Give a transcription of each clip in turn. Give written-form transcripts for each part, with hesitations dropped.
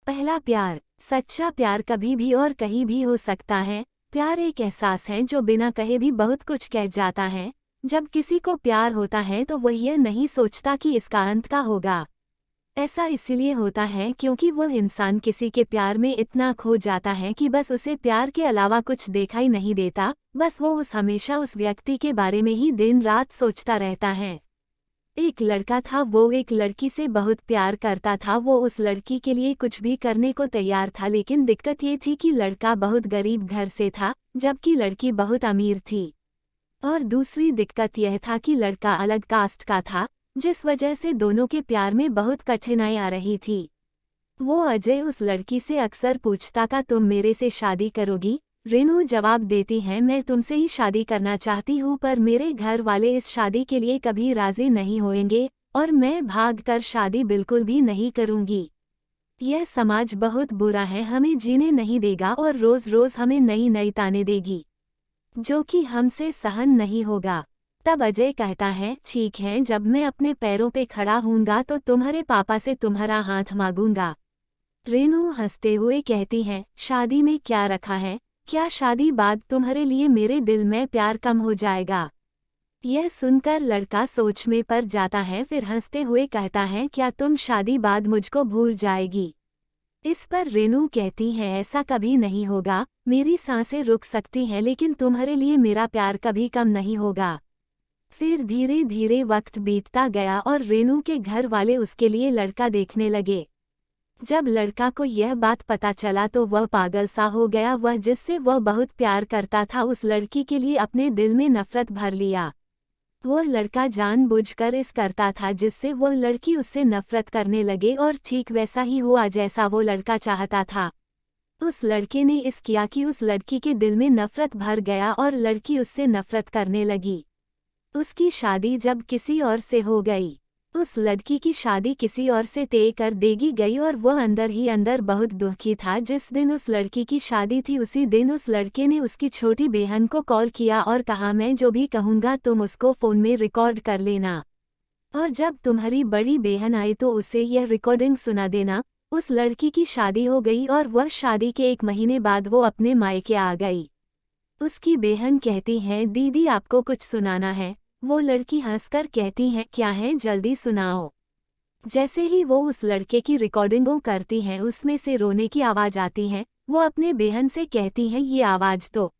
पहला प्यार। सच्चा प्यार कभी भी और कहीं भी हो सकता है। प्यार एक एहसास है जो बिना कहे भी बहुत कुछ कह जाता है। जब किसी को प्यार होता है तो वह यह नहीं सोचता कि इसका अंत का होगा। ऐसा इसलिए होता है क्योंकि वह इंसान किसी के प्यार में इतना खो जाता है कि बस उसे प्यार के अलावा कुछ दिखाई नहीं देता। बस वो हमेशा उस व्यक्ति के बारे में ही दिन रात सोचता रहता है। एक लड़का था, वो एक लड़की से बहुत प्यार करता था। वो उस लड़की के लिए कुछ भी करने को तैयार था, लेकिन दिक्कत ये थी कि लड़का बहुत गरीब घर से था जबकि लड़की बहुत अमीर थी। और दूसरी दिक्कत यह था कि लड़का अलग कास्ट का था, जिस वजह से दोनों के प्यार में बहुत कठिनाई आ रही थी। वो अजय उस लड़की से अक्सर पूछता था, तुम मेरे से शादी करोगी? रेनू जवाब देती है, मैं तुमसे ही शादी करना चाहती हूँ, पर मेरे घर वाले इस शादी के लिए कभी राजी नहीं होंगे और मैं भागकर शादी बिल्कुल भी नहीं करूँगी। यह समाज बहुत बुरा है, हमें जीने नहीं देगा और रोज रोज हमें नई नई ताने देगी, जो कि हमसे सहन नहीं होगा। तब अजय कहता है, ठीक है, जब मैं अपने पैरों पे खड़ा हूँगा तो तुम्हारे पापा से तुम्हारा हाथ मांगूंगा। रेनू हंसते हुए कहती है, शादी में क्या रखा है? क्या शादी बाद तुम्हारे लिए मेरे दिल में प्यार कम हो जाएगा? यह सुनकर लड़का सोच में पड़ जाता है, फिर हंसते हुए कहता है, क्या तुम शादी बाद मुझको भूल जाएगी? इस पर रेनू कहती है, ऐसा कभी नहीं होगा, मेरी सांसें रुक सकती हैं लेकिन तुम्हारे लिए मेरा प्यार कभी कम नहीं होगा। फिर धीरे धीरे वक्त बीतता गया और रेनू के घर वाले उसके लिए लड़का देखने लगे। जब लड़का को यह बात पता चला तो वह पागल सा हो गया। वह जिससे वह बहुत प्यार करता था, उस लड़की के लिए अपने दिल में नफरत भर लिया। वह लड़का जानबूझकर इस करता था जिससे वह लड़की उससे नफरत करने लगे, और ठीक वैसा ही हुआ जैसा वो लड़का चाहता था। उस लड़के ने इस किया कि उस लड़की के दिल में नफरत भर गया और लड़की उससे नफरत करने लगी। उसकी शादी जब किसी और से हो गई, उस लड़की की शादी किसी और से तय कर देगी गई और वह अंदर ही अंदर बहुत दुखी था। जिस दिन उस लड़की की शादी थी उसी दिन उस लड़के ने उसकी छोटी बहन को कॉल किया और कहा, मैं जो भी कहूँगा तुम उसको फ़ोन में रिकॉर्ड कर लेना, और जब तुम्हारी बड़ी बहन आई तो उसे यह रिकॉर्डिंग सुना देना। उस लड़की की शादी हो गई और वह शादी के 1 महीने बाद वो अपने मायके आ गई। उसकी बहन कहती है, दीदी आपको कुछ सुनाना है। वो लड़की हंसकर कहती है, क्या है, जल्दी सुनाओ। जैसे ही वो उस लड़के की रिकॉर्डिंगों करती है उसमें से रोने की आवाज़ आती है। वो अपने बहन से कहती है, ये आवाज़ तो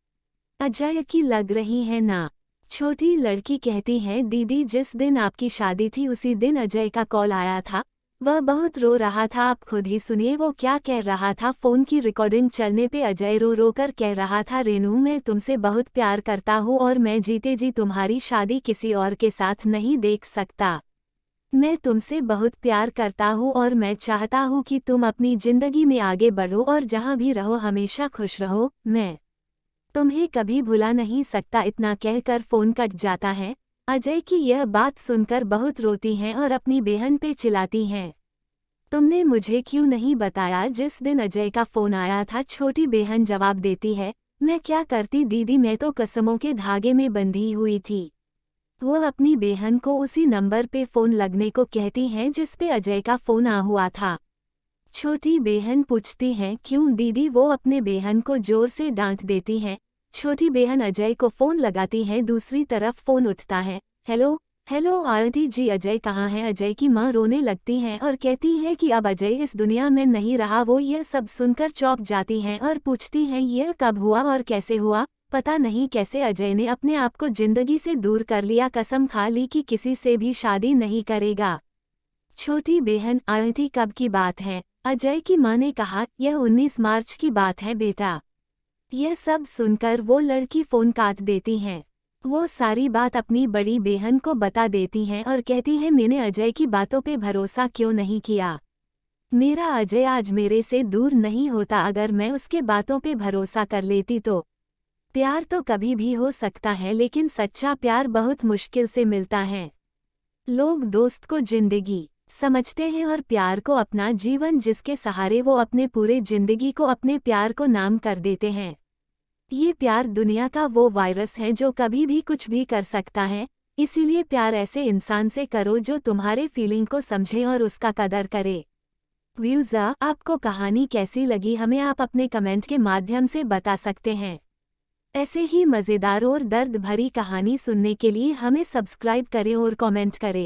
अजय की लग रही है ना? छोटी लड़की कहती है, दीदी जिस दिन आपकी शादी थी उसी दिन अजय का कॉल आया था। वह बहुत रो रहा था, आप खुद ही सुनिए वो क्या कह रहा था। फ़ोन की रिकॉर्डिंग चलने पे अजय रो रो कर कह रहा था, रेनू मैं तुमसे बहुत प्यार करता हूँ और मैं जीते जी तुम्हारी शादी किसी और के साथ नहीं देख सकता। मैं तुमसे बहुत प्यार करता हूँ और मैं चाहता हूँ कि तुम अपनी ज़िंदगी में आगे बढ़ो और जहाँ भी रहो हमेशा खुश रहो। मैं तुम्हें कभी भुला नहीं सकता। इतना कहकर फ़ोन कट जाता है। अजय की यह बात सुनकर बहुत रोती हैं और अपनी बहन पे चिल्लाती हैं, तुमने मुझे क्यों नहीं बताया जिस दिन अजय का फ़ोन आया था? छोटी बहन जवाब देती है, मैं क्या करती दीदी, मैं तो कसमों के धागे में बंधी हुई थी। वो अपनी बहन को उसी नंबर पे फ़ोन लगने को कहती हैं जिस पे अजय का फ़ोन आ हुआ था। छोटी बहन पूछती है, क्यों दीदी? वो अपने बहन को जोर से डांट देती है। छोटी बहन अजय को फ़ोन लगाती है। दूसरी तरफ फ़ोन उठता है। हेलो हेलो आंटी जी, अजय कहाँ है? अजय की माँ रोने लगती हैं और कहती है कि अब अजय इस दुनिया में नहीं रहा। वो यह सब सुनकर चौंक जाती हैं और पूछती हैं, यह कब हुआ और कैसे हुआ? पता नहीं कैसे अजय ने अपने आप को जिंदगी से दूर कर लिया, कसम खा ली कि किसी से भी शादी नहीं करेगा। छोटी बहन, आंटी कब की बात है? अजय की माँ ने कहा, यह 19 मार्च की बात है बेटा। यह सब सुनकर वो लड़की फ़ोन काट देती हैं। वो सारी बात अपनी बड़ी बहन को बता देती हैं और कहती है, मैंने अजय की बातों पे भरोसा क्यों नहीं किया? मेरा अजय आज मेरे से दूर नहीं होता। अगर मैं उसके बातों पे भरोसा कर लेती तो। प्यार तो कभी भी हो सकता है लेकिन सच्चा प्यार बहुत मुश्किल से मिलता है। लोग दोस्त को जिंदगी समझते हैं और प्यार को अपना जीवन, जिसके सहारे वो अपने पूरे जिंदगी को अपने प्यार को नाम कर देते हैं। ये प्यार दुनिया का वो वायरस है जो कभी भी कुछ भी कर सकता है। इसीलिए प्यार ऐसे इंसान से करो जो तुम्हारे फीलिंग को समझे और उसका कदर करे। व्यूज़र, आपको कहानी कैसी लगी हमें आप अपने कमेंट के माध्यम से बता सकते हैं। ऐसे ही मज़ेदार और दर्द भरी कहानी सुनने के लिए हमें सब्सक्राइब करें और कमेंट करें।